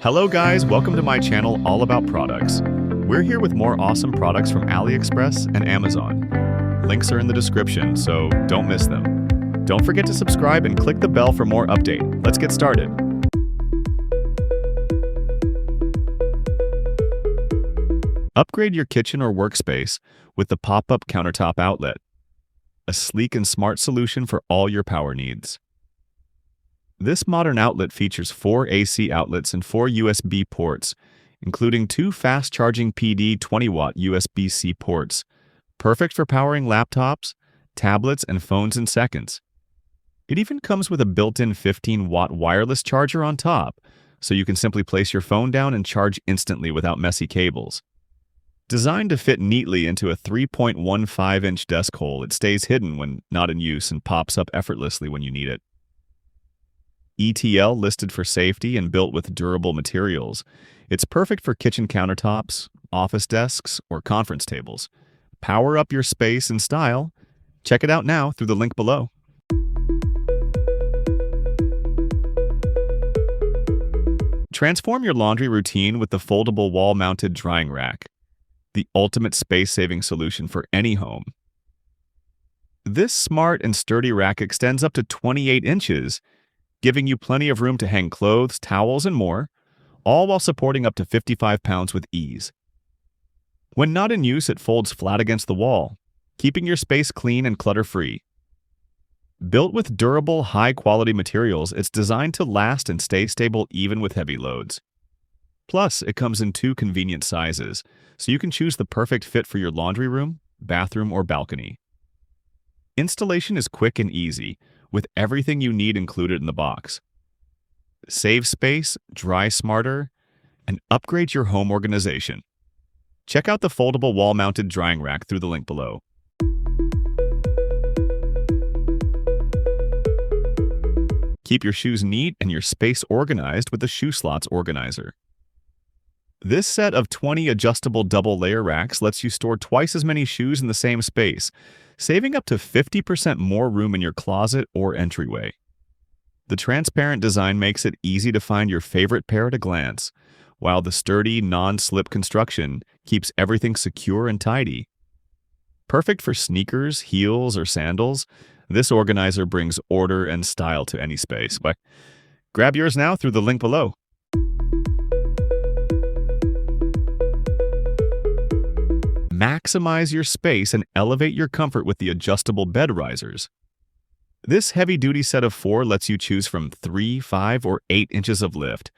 Hello guys, welcome to my channel all about products. We're here with more awesome products from AliExpress and Amazon. Links are in the description, so don't miss them. Don't forget to subscribe and click the bell for more update. Let's get started. Upgrade your kitchen or workspace with the pop-up countertop outlet, a sleek and smart solution for all your power needs. This modern outlet features 4 AC outlets and 4 USB ports, including 2 fast-charging PD 20-watt USB-C ports, perfect for powering laptops, tablets, and phones in seconds. It even comes with a built-in 15-watt wireless charger on top, so you can simply place your phone down and charge instantly without messy cables. Designed to fit neatly into a 3.15-inch desk hole, it stays hidden when not in use and pops up effortlessly when you need it. ETL listed for safety and built with durable materials, it's perfect for kitchen countertops, office desks, or conference tables. Power up your space and style. Check it out now through the link below. Transform your laundry routine with the foldable wall-mounted drying rack, the ultimate space-saving solution for any home. This smart and sturdy rack extends up to 28 inches, giving you plenty of room to hang clothes, towels, and more, all while supporting up to 55 pounds with ease. When not in use, it folds flat against the wall, keeping your space clean and clutter-free. Built with durable, high-quality materials, it's designed to last and stay stable even with heavy loads. Plus, it comes in 2 convenient sizes, so you can choose the perfect fit for your laundry room, bathroom, or balcony. Installation is quick and easy, with everything you need included in the box. Save space, dry smarter, and upgrade your home organization. Check out the foldable wall-mounted drying rack through the link below. Keep your shoes neat and your space organized with the shoe slots organizer. This set of 20 adjustable double-layer racks lets you store twice as many shoes in the same space, saving up to 50% more room in your closet or entryway. The transparent design makes it easy to find your favorite pair at a glance, while the sturdy, non-slip construction keeps everything secure and tidy. Perfect for sneakers, heels, or sandals, this organizer brings order and style to any space. Grab yours now through the link below. Maximize your space and elevate your comfort with the adjustable bed risers. This heavy-duty set of 4 lets you choose from 3, 5, or 8 inches of lift,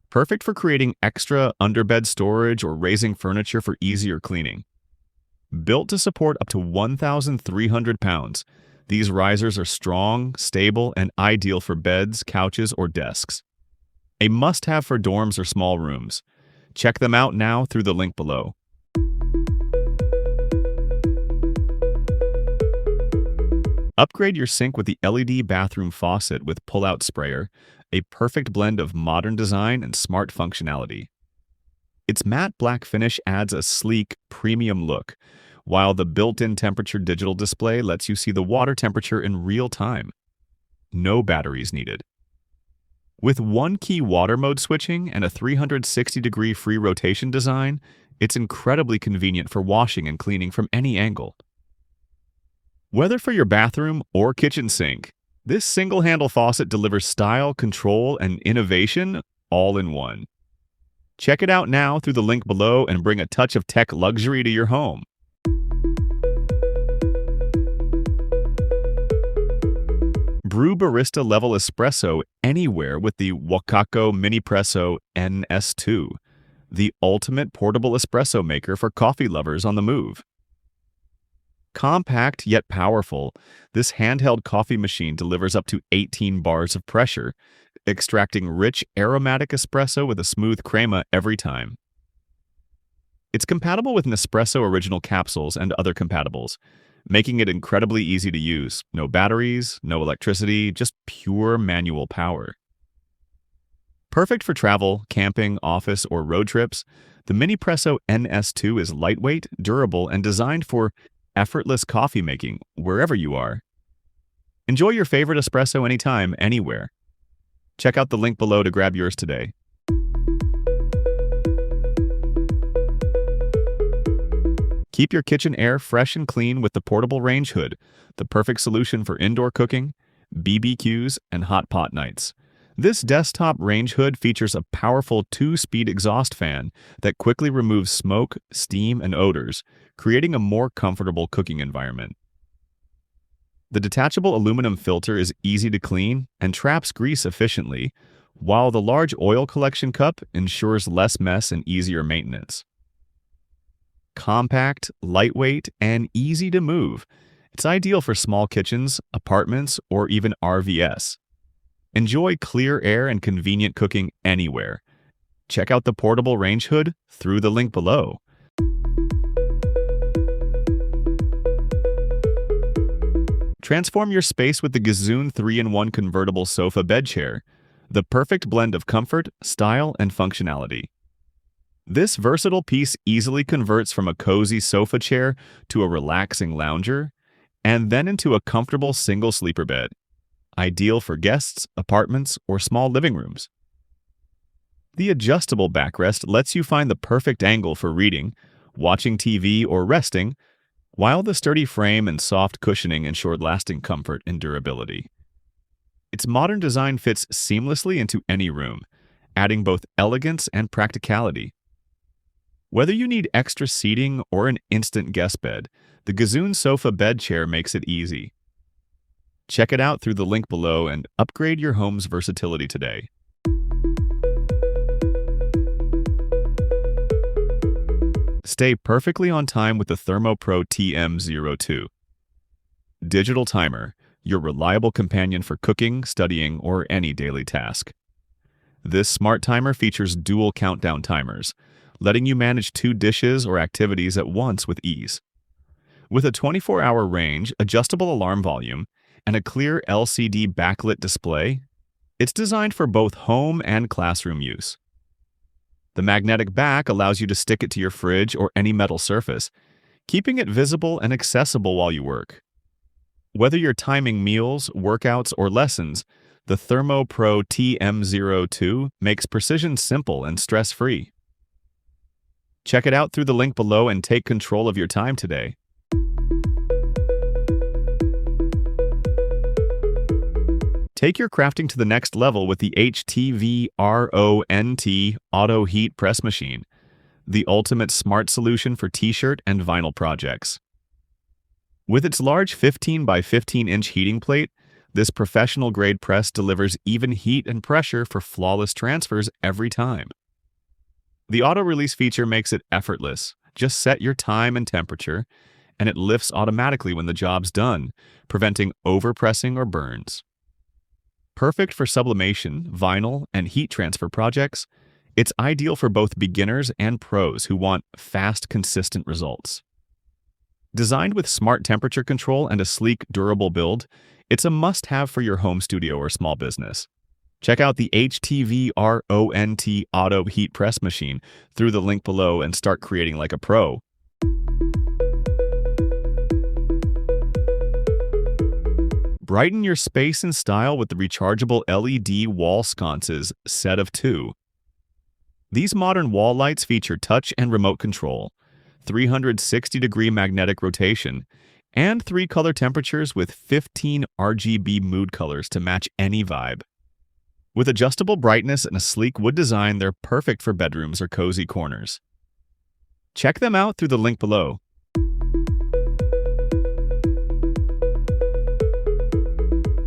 perfect for creating extra underbed storage or raising furniture for easier cleaning. Built to support up to 1,300 pounds, these risers are strong, stable, and ideal for beds, couches, or desks. A must-have for dorms or small rooms. Check them out now through the link below. Upgrade your sink with the LED bathroom faucet with pull-out sprayer, a perfect blend of modern design and smart functionality. Its matte black finish adds a sleek, premium look, while the built-in temperature digital display lets you see the water temperature in real time. No batteries needed. With one-key water mode switching and a 360-degree free rotation design, it's incredibly convenient for washing and cleaning from any angle. Whether for your bathroom or kitchen sink, this single-handle faucet delivers style, control, and innovation all in one. Check it out now through the link below and bring a touch of tech luxury to your home. Brew barista-level espresso anywhere with the Waterless Diffuser NS2, the ultimate portable espresso maker for coffee lovers on the move. Compact yet powerful, this handheld coffee machine delivers up to 18 bars of pressure, extracting rich, aromatic espresso with a smooth crema every time. It's compatible with Nespresso original capsules and other compatibles, making it incredibly easy to use. No batteries, no electricity, just pure manual power. Perfect for travel, camping, office, or road trips, the Minipresso NS2 is lightweight, durable, and designed for effortless coffee making wherever you are. Enjoy your favorite espresso anytime, anywhere. Check out the link below to grab yours today. Keep your kitchen air fresh and clean with the portable range hood, the perfect solution for indoor cooking, BBQs, and hot pot nights. This desktop range hood features a powerful 2-speed exhaust fan that quickly removes smoke, steam, and odors, creating a more comfortable cooking environment. The detachable aluminum filter is easy to clean and traps grease efficiently, while the large oil collection cup ensures less mess and easier maintenance. Compact, lightweight, and easy to move, it's ideal for small kitchens, apartments, or even RVs. Enjoy clear air and convenient cooking anywhere. Check out the portable range hood through the link below. Transform your space with the Gazoon 3-in-1 convertible sofa bed chair, the perfect blend of comfort, style, and functionality. This versatile piece easily converts from a cozy sofa chair to a relaxing lounger, and then into a comfortable single sleeper bed, ideal for guests, apartments, or small living rooms. The adjustable backrest lets you find the perfect angle for reading, watching TV, or resting, while the sturdy frame and soft cushioning ensure lasting comfort and durability. Its modern design fits seamlessly into any room, adding both elegance and practicality. Whether you need extra seating or an instant guest bed, the Gazoon sofa bed chair makes it easy. Check it out through the link below and upgrade your home's versatility today. Stay perfectly on time with the ThermoPro TM02. Digital timer, your reliable companion for cooking, studying, or any daily task. This smart timer features dual countdown timers, letting you manage 2 dishes or activities at once with ease. With a 24-hour range, adjustable alarm volume, and a clear LCD backlit display, it's designed for both home and classroom use. The magnetic back allows you to stick it to your fridge or any metal surface, keeping it visible and accessible while you work. Whether you're timing meals, workouts, or lessons, the ThermoPro TM02 makes precision simple and stress-free. Check it out through the link below and take control of your time today. Take your crafting to the next level with the HTV RONT Auto Heat Press Machine, the ultimate smart solution for t-shirt and vinyl projects. With its large 15 by 15-inch heating plate, this professional-grade press delivers even heat and pressure for flawless transfers every time. The auto-release feature makes it effortless. Just set your time and temperature, and it lifts automatically when the job's done, preventing overpressing or burns. Perfect for sublimation, vinyl, and heat transfer projects, it's ideal for both beginners and pros who want fast, consistent results. Designed with smart temperature control and a sleek, durable build, it's a must-have for your home studio or small business. Check out the HTV RONT Auto Heat Press Machine through the link below and start creating like a pro. Brighten your space and style with the Rechargeable LED wall sconces Set of 2. These modern wall lights feature touch and remote control, 360-degree magnetic rotation, and 3 color temperatures with 15 RGB mood colors to match any vibe. With adjustable brightness and a sleek wood design, they're perfect for bedrooms or cozy corners. Check them out through the link below.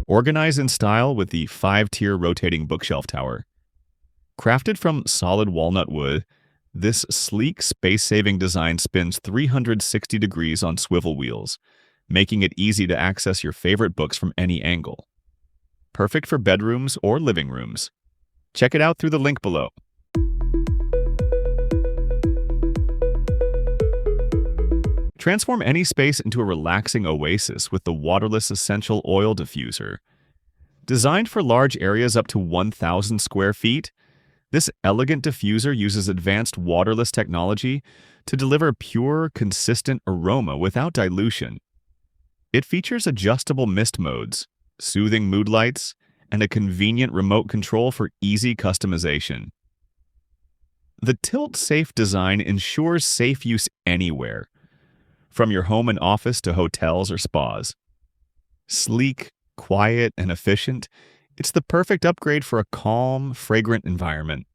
Organize in style with the 5-tier rotating bookshelf tower. Crafted from solid walnut wood, this sleek, space-saving design spins 360 degrees on swivel wheels, making it easy to access your favorite books from any angle. Perfect for bedrooms or living rooms. Check it out through the link below. Transform any space into a relaxing oasis with the Waterless Essential Oil Diffuser. Designed for large areas up to 1,000 square feet, this elegant diffuser uses advanced waterless technology to deliver pure, consistent aroma without dilution. It features adjustable mist modes, soothing mood lights, and a convenient remote control for easy customization. The tilt-safe design ensures safe use anywhere, from your home and office to hotels or spas. Sleek, quiet, and efficient, it's the perfect upgrade for a calm, fragrant environment.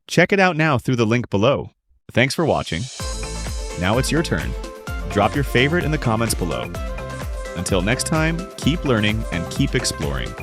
Check it out now through the link below. Thanks for watching. Now it's your turn. Drop your favorite in the comments below. Until next time, keep learning and keep exploring.